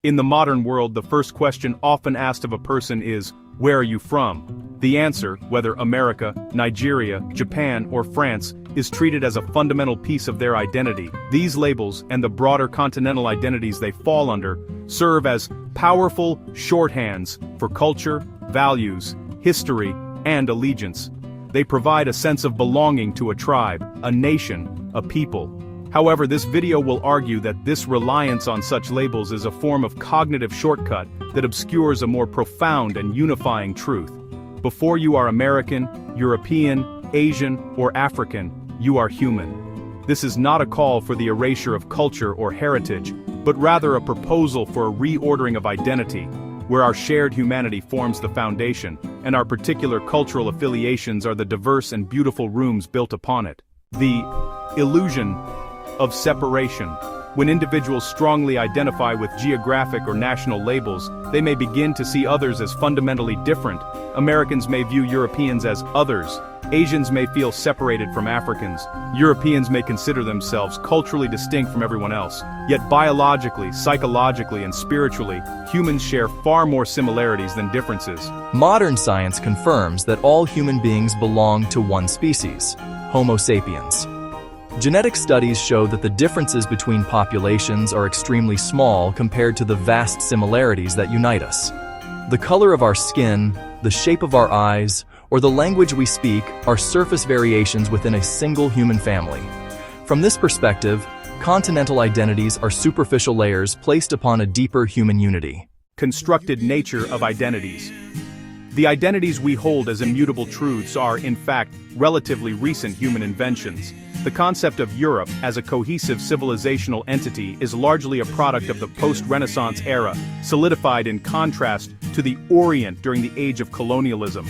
In the modern world, the first question often asked of a person is, where are you from? The answer, whether America, Nigeria, Japan, or France, is treated as a fundamental piece of their identity. These labels, and the broader continental identities they fall under, serve as powerful shorthands for culture, values, history, and allegiance. They provide a sense of belonging to a tribe, a nation, a people. However, this video will argue that this reliance on such labels is a form of cognitive shortcut that obscures a more profound and unifying truth. Before you are American, European, Asian, or African, you are human. This is not a call for the erasure of culture or heritage, but rather a proposal for a reordering of identity, where our shared humanity forms the foundation, and our particular cultural affiliations are the diverse and beautiful rooms built upon it. The illusion of separation. When individuals strongly identify with geographic or national labels, they may begin to see others as fundamentally different. Americans may view Europeans as others. Asians may feel separated from Africans. Europeans may consider themselves culturally distinct from everyone else. Yet biologically, psychologically, and spiritually, humans share far more similarities than differences. Modern science confirms that all human beings belong to one species, Homo sapiens. Genetic studies show that the differences between populations are extremely small compared to the vast similarities that unite us. The color of our skin, the shape of our eyes, or the language we speak are surface variations within a single human family. From this perspective, continental identities are superficial layers placed upon a deeper human unity. Constructed nature of identities. The identities we hold as immutable truths are, in fact, relatively recent human inventions. The concept of Europe as a cohesive civilizational entity is largely a product of the post-Renaissance era, solidified in contrast to the Orient during the age of colonialism.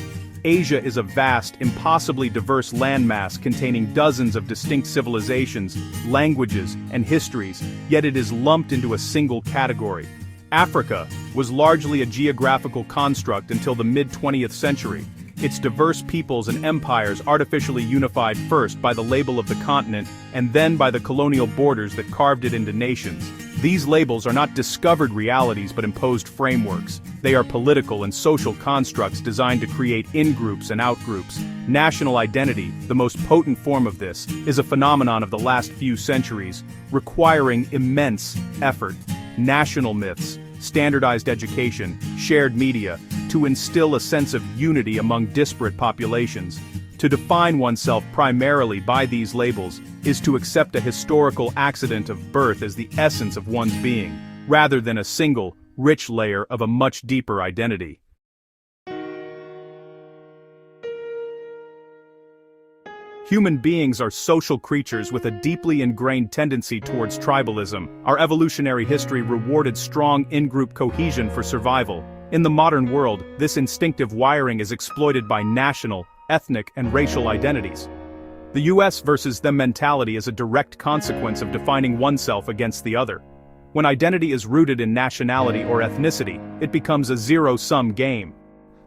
Asia is a vast, impossibly diverse landmass containing dozens of distinct civilizations, languages, and histories, yet it is lumped into a single category. Africa was largely a geographical construct until the mid-20th century. Its diverse peoples and empires artificially unified first by the label of the continent and then by the colonial borders that carved it into nations. These labels are not discovered realities but imposed frameworks. They are political and social constructs designed to create in-groups and out-groups. National identity, the most potent form of this, is a phenomenon of the last few centuries, requiring immense effort. National myths, standardized education, shared media, to instill a sense of unity among disparate populations. To define oneself primarily by these labels is to accept a historical accident of birth as the essence of one's being, rather than a single, rich layer of a much deeper identity. Human beings are social creatures with a deeply ingrained tendency towards tribalism. Our evolutionary history rewarded strong in-group cohesion for survival. In the modern world, this instinctive wiring is exploited by national, ethnic, and racial identities. The US versus them mentality is a direct consequence of defining oneself against the other. When identity is rooted in nationality or ethnicity, it becomes a zero-sum game.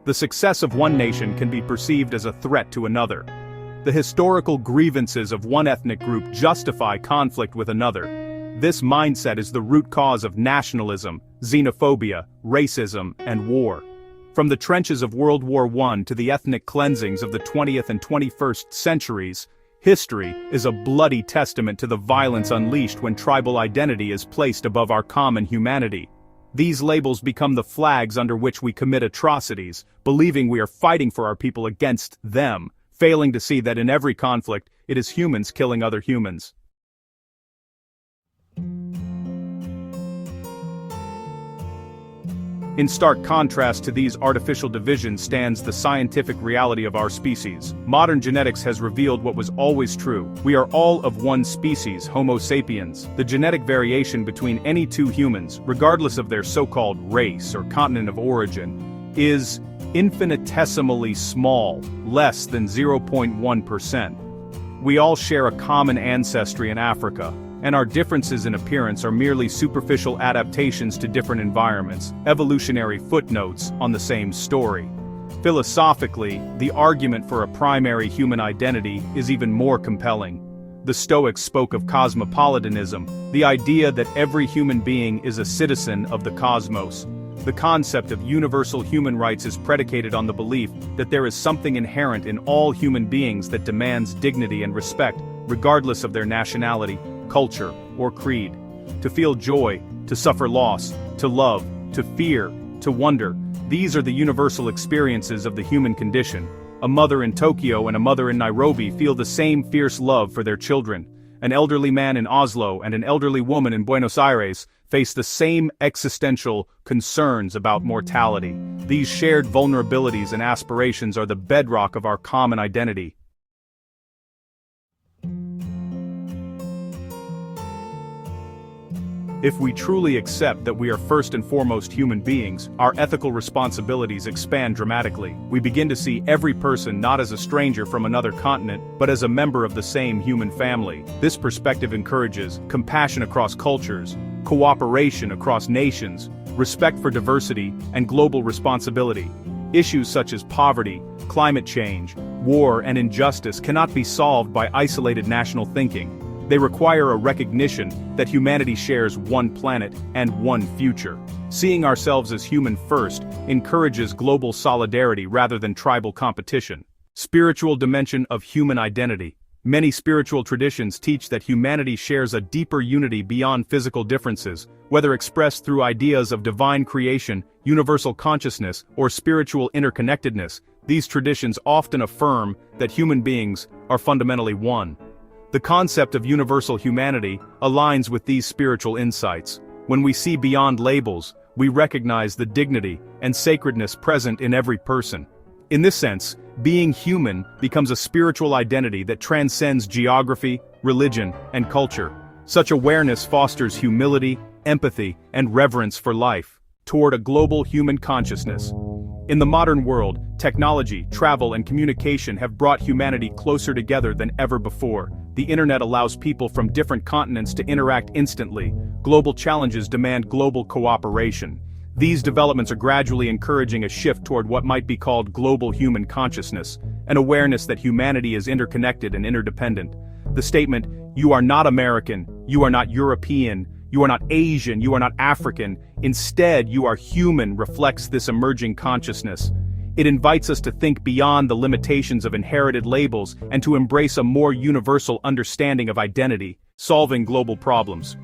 The success of one nation can be perceived as a threat to another. The historical grievances of one ethnic group justify conflict with another. This mindset is the root cause of nationalism, xenophobia, racism, and war. From the trenches of World War I to the ethnic cleansings of the 20th and 21st centuries, history is a bloody testament to the violence unleashed when tribal identity is placed above our common humanity. These labels become the flags under which we commit atrocities, believing we are fighting for our people against them, failing to see that in every conflict, it is humans killing other humans. In stark contrast to these artificial divisions stands the scientific reality of our species. Modern genetics has revealed what was always true. We are all of one species, Homo sapiens. The genetic variation between any two humans, regardless of their so-called race or continent of origin, is infinitesimally small, less than 0.1%. We all share a common ancestry in Africa, and our differences in appearance are merely superficial adaptations to different environments, evolutionary footnotes on the same story. Philosophically, the argument for a primary human identity is even more compelling. The Stoics spoke of cosmopolitanism, the idea that every human being is a citizen of the cosmos. The concept of universal human rights is predicated on the belief that there is something inherent in all human beings that demands dignity and respect, regardless of their nationality, culture, or creed. To feel joy, to suffer loss, to love, to fear, to wonder, these are the universal experiences of the human condition. A mother in Tokyo and a mother in Nairobi feel the same fierce love for their children. An elderly man in Oslo and an elderly woman in Buenos Aires face the same existential concerns about mortality. These shared vulnerabilities and aspirations are the bedrock of our common identity. If we truly accept that we are first and foremost human beings, our ethical responsibilities expand dramatically. We begin to see every person not as a stranger from another continent, but as a member of the same human family. This perspective encourages compassion across cultures, cooperation across nations, respect for diversity, and global responsibility. Issues such as poverty, climate change, war, and injustice cannot be solved by isolated national thinking. They require a recognition that humanity shares one planet and one future. Seeing ourselves as human first encourages global solidarity rather than tribal competition. Spiritual dimension of human identity. Many spiritual traditions teach that humanity shares a deeper unity beyond physical differences, whether expressed through ideas of divine creation, universal consciousness, or spiritual interconnectedness. These traditions often affirm that human beings are fundamentally one. The concept of universal humanity aligns with these spiritual insights. When we see beyond labels, we recognize the dignity and sacredness present in every person. In this sense, being human becomes a spiritual identity that transcends geography, religion, and culture. Such awareness fosters humility, empathy, and reverence for life, toward a global human consciousness. In the modern world, technology, travel, and communication have brought humanity closer together than ever before. The internet allows people from different continents to interact instantly. Global challenges demand global cooperation. These developments are gradually encouraging a shift toward what might be called global human consciousness, an awareness that humanity is interconnected and interdependent. The statement, "You are not American, you are not European, you are not Asian, you are not African, instead you are human," reflects this emerging consciousness. It invites us to think beyond the limitations of inherited labels and to embrace a more universal understanding of identity, solving global problems.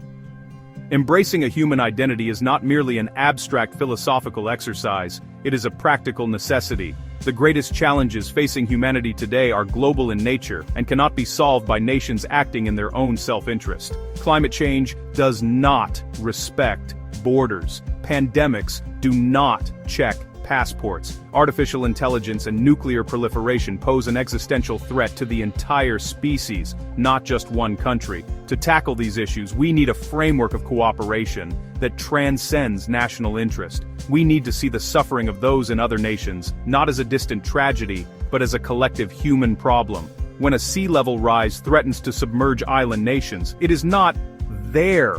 Embracing a human identity is not merely an abstract philosophical exercise, it is a practical necessity. The greatest challenges facing humanity today are global in nature and cannot be solved by nations acting in their own self-interest. Climate change does not respect borders. Pandemics do not check passports. Artificial intelligence and nuclear proliferation pose an existential threat to the entire species, not just one country. To tackle these issues, we need a framework of cooperation that transcends national interest. We need to see the suffering of those in other nations, not as a distant tragedy, but as a collective human problem. When a sea level rise threatens to submerge island nations, it is not their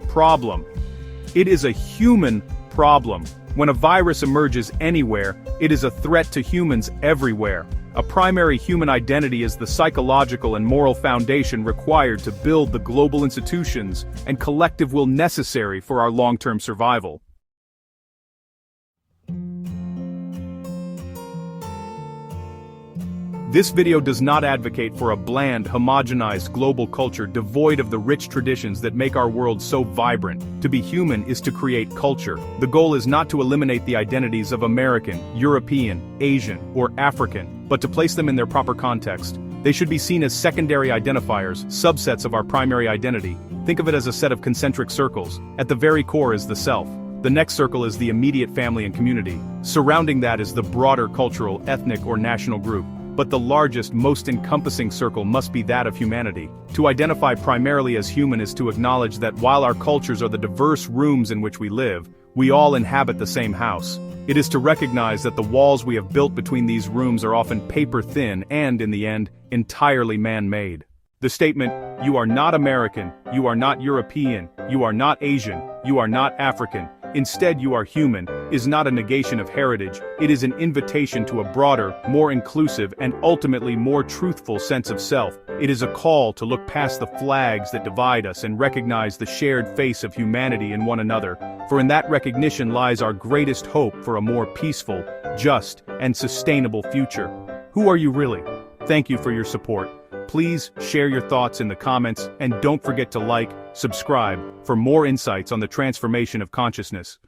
problem. It is a human problem. When a virus emerges anywhere, it is a threat to humans everywhere. A primary human identity is the psychological and moral foundation required to build the global institutions and collective will necessary for our long-term survival. This video does not advocate for a bland, homogenized global culture devoid of the rich traditions that make our world so vibrant. To be human is to create culture. The goal is not to eliminate the identities of American, European, Asian, or African, but to place them in their proper context. They should be seen as secondary identifiers, subsets of our primary identity. Think of it as a set of concentric circles. At the very core is the self. The next circle is the immediate family and community. Surrounding that is the broader cultural, ethnic, or national group. But the largest, most encompassing circle must be that of humanity. To identify primarily as human is to acknowledge that while our cultures are the diverse rooms in which we live, we all inhabit the same house. It is to recognize that the walls we have built between these rooms are often paper-thin and, in the end, entirely man-made. The statement, "You are not American, you are not European, you are not Asian, you are not African," Instead, you are human, is not a negation of heritage, it is an invitation to a broader, more inclusive, and ultimately more truthful sense of self. It is a call to look past the flags that divide us and recognize the shared face of humanity in one another, for in that recognition lies our greatest hope for a more peaceful, just, and sustainable future. Who are you really? Thank you for your support. Please share your thoughts in the comments and don't forget to like, subscribe for more insights on the transformation of consciousness.